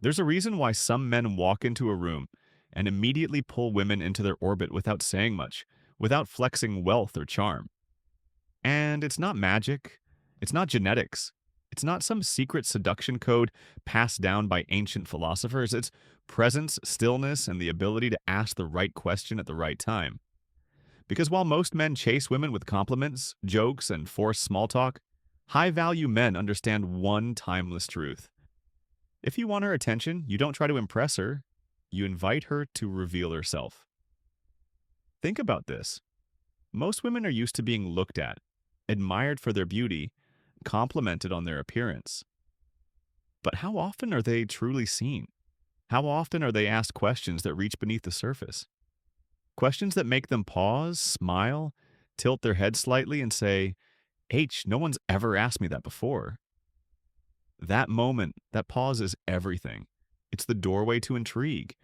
There's a reason why some men walk into a room and immediately pull women into their orbit without saying much, without flexing wealth or charm. And it's not magic, it's not genetics, it's not some secret seduction code passed down by ancient philosophers. It's presence, stillness, and the ability to ask the right question at the right time. Because while most men chase women with compliments, jokes, and forced small talk, high value men understand one timeless truth. If you want her attention, you don't try to impress her, you invite her to reveal herself. Think about this. Most women are used to being looked at, admired for their beauty, complimented on their appearance. But how often are they truly seen? How often are they asked questions that reach beneath the surface? Questions that make them pause, smile, tilt their head slightly, and say, H, no one's ever asked me that before. That moment, that pause is everything. It's the doorway to intrigue.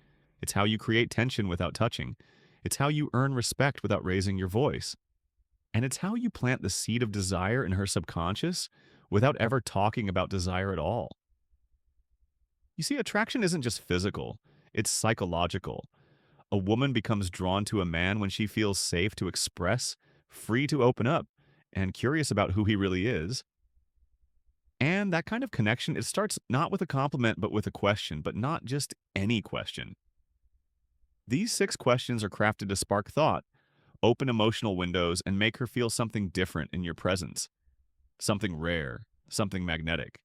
It's how you create tension without touching. It's how you earn respect without raising your voice. And it's how you plant the seed of desire in her subconscious without ever talking about desire at all. You see, attraction isn't just physical, it's psychological. A woman becomes drawn to a man when she feels safe to express, free to open up, and curious about who he really is. And that kind of connection, it starts not with a compliment, but with a question, but not just any question. These 6 questions are crafted to spark thought, open emotional windows, and make her feel something different in your presence, something rare, something magnetic.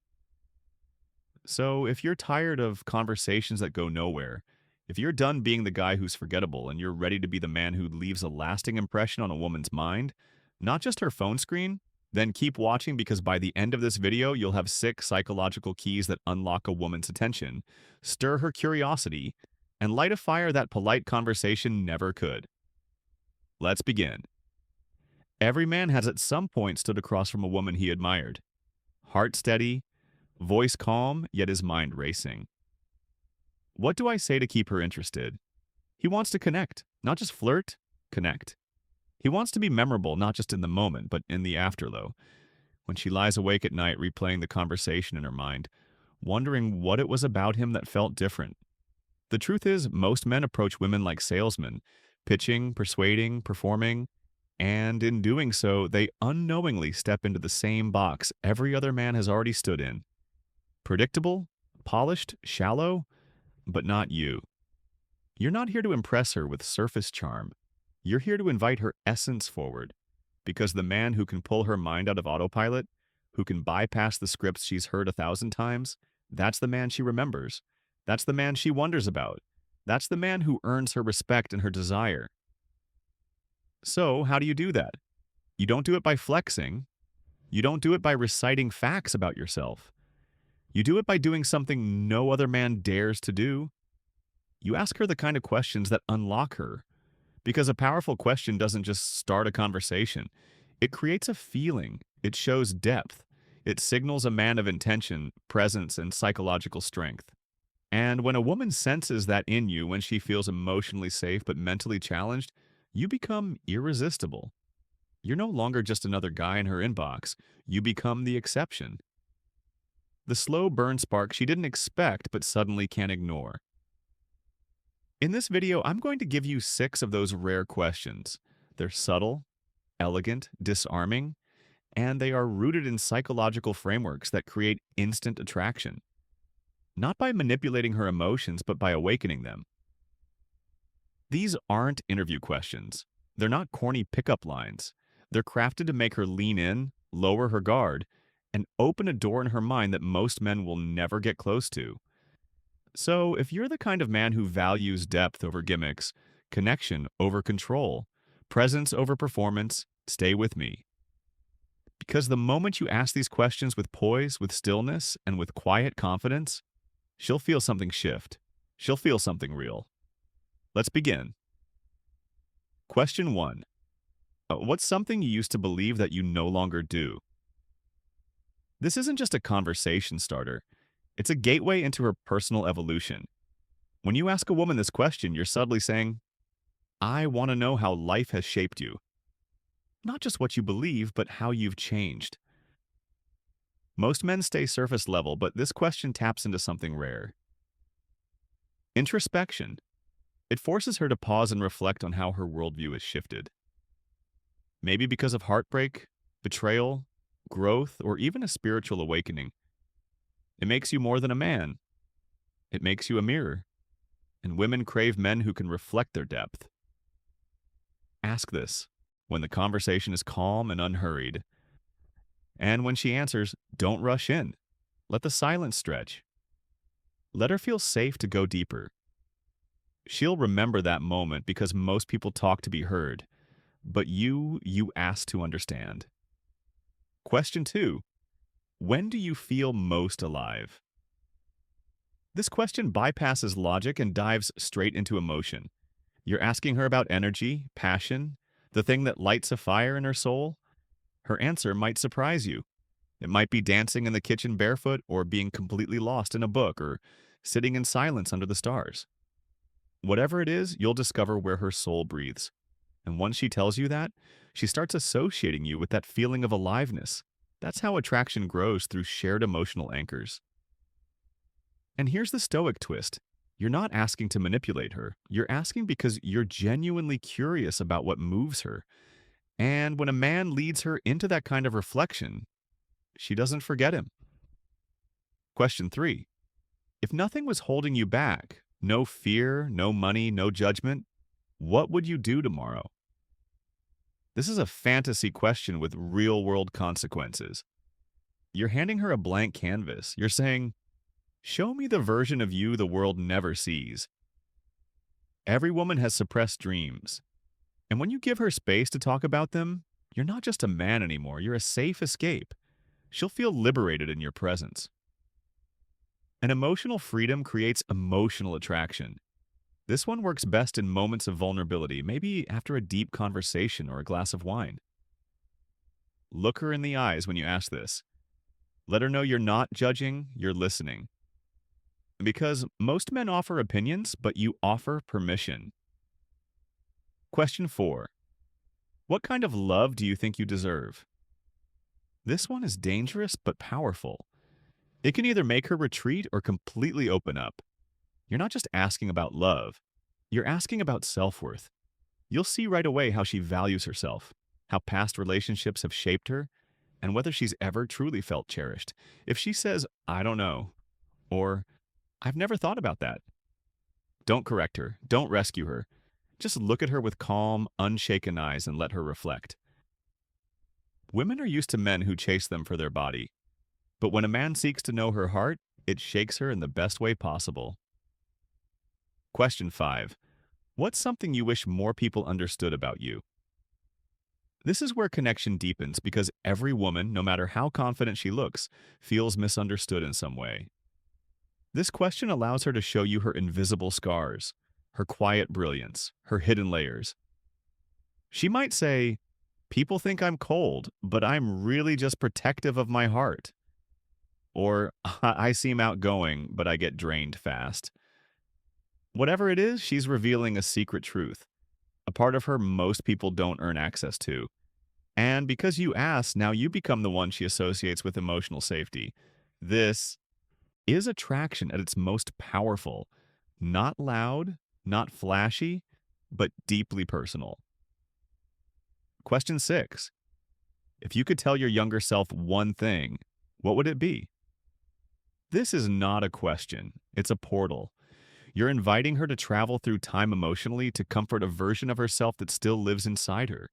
So if you're tired of conversations that go nowhere, if you're done being the guy who's forgettable and you're ready to be the man who leaves a lasting impression on a woman's mind, not just her phone screen, then keep watching because by the end of this video, you'll have 6 psychological keys that unlock a woman's attention, stir her curiosity, and light a fire that polite conversation never could. Let's begin. Every man has at some point stood across from a woman he admired. Heart steady, voice calm, yet his mind racing. What do I say to keep her interested? He wants to connect, not just flirt, connect. He wants to be memorable, not just in the moment, but in the afterglow. When she lies awake at night replaying the conversation in her mind, wondering what it was about him that felt different. The truth is, most men approach women like salesmen, pitching, persuading, performing, and in doing so, they unknowingly step into the same box every other man has already stood in. Predictable, polished, shallow, but not you. You're not here to impress her with surface charm. You're here to invite her essence forward. Because the man who can pull her mind out of autopilot, who can bypass the scripts she's heard 1,000 times, that's the man she remembers. That's the man she wonders about. That's the man who earns her respect and her desire. So, how do you do that? You don't do it by flexing. You don't do it by reciting facts about yourself. You do it by doing something no other man dares to do. You ask her the kind of questions that unlock her. Because a powerful question doesn't just start a conversation. It creates a feeling. It shows depth. It signals a man of intention, presence, and psychological strength. And when a woman senses that in you, when she feels emotionally safe but mentally challenged, you become irresistible. You're no longer just another guy in her inbox. You become the exception. The slow burn spark she didn't expect but suddenly can't ignore. In this video, I'm going to give you 6 of those rare questions. They're subtle, elegant, disarming, and they are rooted in psychological frameworks that create instant attraction. Not by manipulating her emotions, but by awakening them. These aren't interview questions. They're not corny pickup lines. They're crafted to make her lean in, lower her guard, and open a door in her mind that most men will never get close to. So, if you're the kind of man who values depth over gimmicks, connection over control, presence over performance, stay with me. Because the moment you ask these questions with poise, with stillness, and with quiet confidence, she'll feel something shift. She'll feel something real. Let's begin. Question 1. What's something you used to believe that you no longer do? This isn't just a conversation starter. It's a gateway into her personal evolution. When you ask a woman this question, you're subtly saying, I want to know how life has shaped you. Not just what you believe, but how you've changed. Most men stay surface level, but this question taps into something rare. Introspection. It forces her to pause and reflect on how her worldview has shifted. Maybe because of heartbreak, betrayal, growth, or even a spiritual awakening. It makes you more than a man. It makes you a mirror. And women crave men who can reflect their depth. Ask this when the conversation is calm and unhurried. And when she answers, don't rush in. Let the silence stretch. Let her feel safe to go deeper. She'll remember that moment because most people talk to be heard, but you ask to understand. Question 2. When do you feel most alive? This question bypasses logic and dives straight into emotion. You're asking her about energy, passion, the thing that lights a fire in her soul. Her answer might surprise you. It might be dancing in the kitchen barefoot, or being completely lost in a book, or sitting in silence under the stars. Whatever it is, you'll discover where her soul breathes. And once she tells you that, she starts associating you with that feeling of aliveness. That's how attraction grows, through shared emotional anchors. And here's the Stoic twist. You're not asking to manipulate her. You're asking because you're genuinely curious about what moves her. And when a man leads her into that kind of reflection, she doesn't forget him. Question 3. If nothing was holding you back, no fear, no money, no judgment, what would you do tomorrow? This is a fantasy question with real-world consequences. You're handing her a blank canvas. You're saying, show me the version of you the world never sees. Every woman has suppressed dreams. And when you give her space to talk about them, you're not just a man anymore. You're a safe escape. She'll feel liberated in your presence. And emotional freedom creates emotional attraction. This one works best in moments of vulnerability, maybe after a deep conversation or a glass of wine. Look her in the eyes when you ask this. Let her know you're not judging, you're listening. Because most men offer opinions, but you offer permission. Question 4. What kind of love do you think you deserve? This one is dangerous but powerful. It can either make her retreat or completely open up. You're not just asking about love. You're asking about self-worth. You'll see right away how she values herself, how past relationships have shaped her, and whether she's ever truly felt cherished. If she says, I don't know, or I've never thought about that, don't correct her. Don't rescue her. Just look at her with calm, unshaken eyes and let her reflect. Women are used to men who chase them for their body. But when a man seeks to know her heart, it shakes her in the best way possible. Question 5. What's something you wish more people understood about you? This is where connection deepens, because every woman, no matter how confident she looks, feels misunderstood in some way. This question allows her to show you her invisible scars, her quiet brilliance, her hidden layers. She might say, people think I'm cold, but I'm really just protective of my heart. Or, I seem outgoing, but I get drained fast. Whatever it is, she's revealing a secret truth, a part of her most people don't earn access to. And because you asked, now you become the one she associates with emotional safety. This is attraction at its most powerful. Not loud, not flashy, but deeply personal. Question 6. If you could tell your younger self one thing, what would it be? This is not a question. It's a portal. You're inviting her to travel through time emotionally to comfort a version of herself that still lives inside her.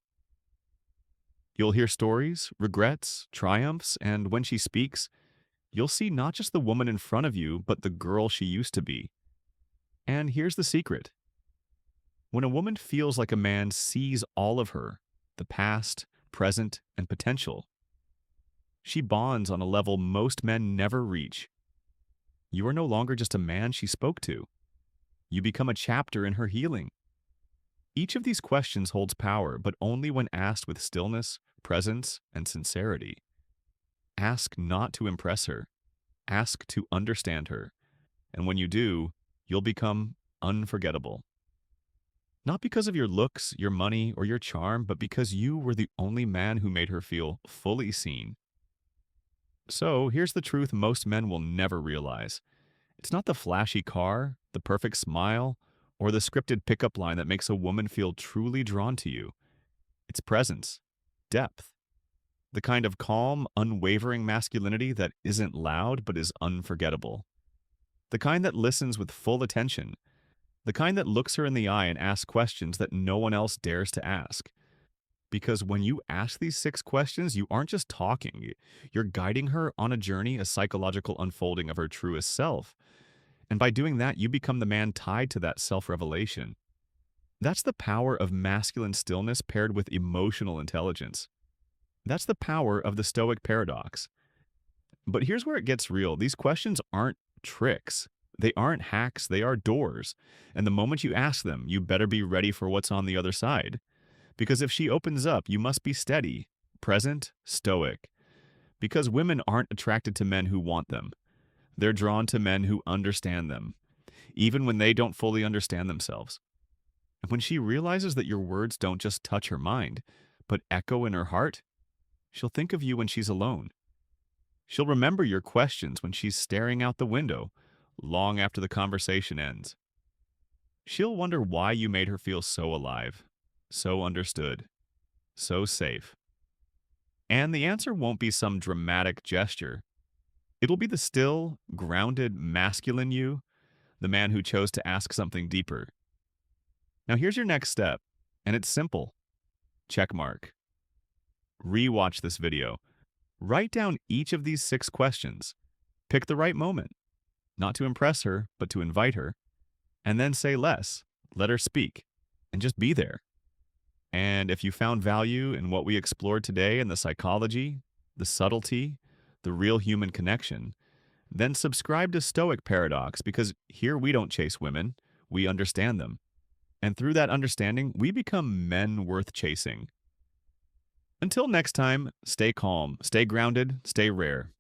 You'll hear stories, regrets, triumphs, and when she speaks, you'll see not just the woman in front of you, but the girl she used to be. And here's the secret. When a woman feels like a man sees all of her, the past, present, and potential, she bonds on a level most men never reach. You are no longer just a man she spoke to. You become a chapter in her healing. Each of these questions holds power, but only when asked with stillness, presence, and sincerity. Ask not to impress her. Ask to understand her. And when you do, you'll become unforgettable. Not because of your looks, your money, or your charm, but because you were the only man who made her feel fully seen. So here's the truth most men will never realize. It's not the flashy car, the perfect smile, or the scripted pickup line that makes a woman feel truly drawn to you. It's presence, depth, the kind of calm, unwavering masculinity that isn't loud but is unforgettable. The kind that listens with full attention. The kind that looks her in the eye and asks questions that no one else dares to ask. Because when you ask these 6 questions, you aren't just talking. You're guiding her on a journey, a psychological unfolding of her truest self. And by doing that, you become the man tied to that self-revelation. That's the power of masculine stillness paired with emotional intelligence. That's the power of the Stoic paradox. But here's where it gets real. These questions aren't tricks. They aren't hacks, they are doors. And the moment you ask them, you better be ready for what's on the other side. Because if she opens up, you must be steady, present, stoic. Because women aren't attracted to men who want them. They're drawn to men who understand them, even when they don't fully understand themselves. And when she realizes that your words don't just touch her mind, but echo in her heart, she'll think of you when she's alone. She'll remember your questions when she's staring out the window, long after the conversation ends. She'll wonder why you made her feel so alive, so understood, so safe. And the answer won't be some dramatic gesture. It'll be the still, grounded, masculine you, the man who chose to ask something deeper. Now here's your next step, and it's simple. Check mark. Rewatch this video. Write down each of these 6 questions. Pick the right moment, not to impress her, but to invite her. And then say less. Let her speak, and just be there. And if you found value in what we explored today in the psychology, the subtlety, the real human connection, then subscribe to Stoic Paradox because here we don't chase women, we understand them. And through that understanding, we become men worth chasing. Until next time, stay calm, stay grounded, stay rare.